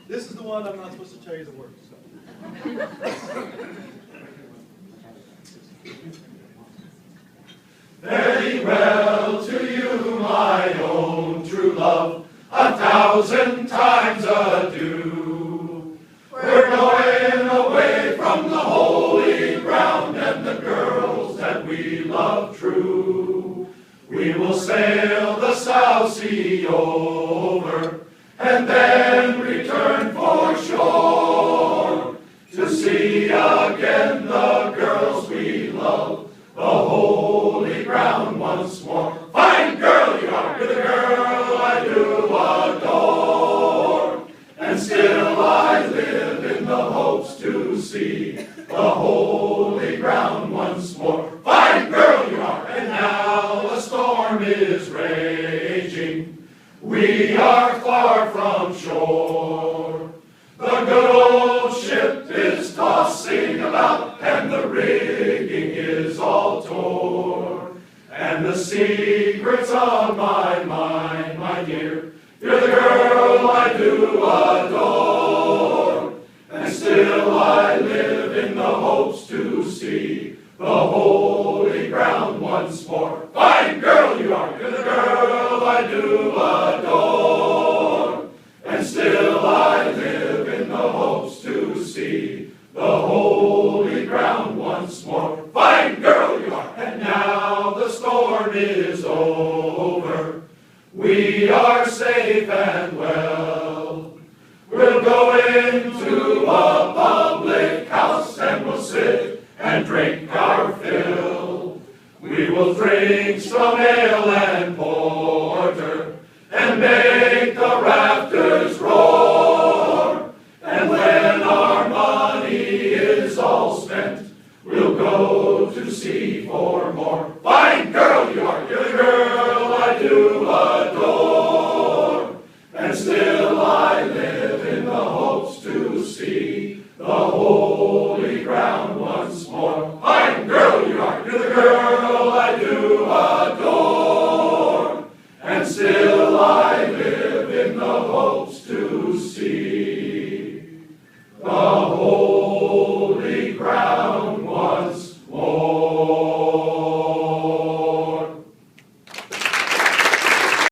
This is the one I'm not supposed to tell you the words. So. Very well to you, my own true love, 1,000 times adieu. We're going away from the holy ground and the girls that we love true. We will sail the South Sea over and then return for shore to see again the girls we love, the holy ground once more. Fine girl you are, you're the girl I do adore, and still I live in the hopes to see the holy ground once more. Fine girl you are, and now a storm is raging. We are far from shore. The good old ship is tossing about, and the rigging is all torn. And the secret's on my mind, my dear, you're the girl I do adore. And still I live in the hopes to see the holy ground once more. Fine girl you are, you're the girl I do adore. And still I live in the hopes to see the holy ground once more. Fine girl you are, and now the storm is over. We are safe and well. We'll go into a public house and we'll sit and drink our fill. We will drink some ale and porter and make the rafters roar. And when our money is all spent, we'll go to sea for more. Fine girl!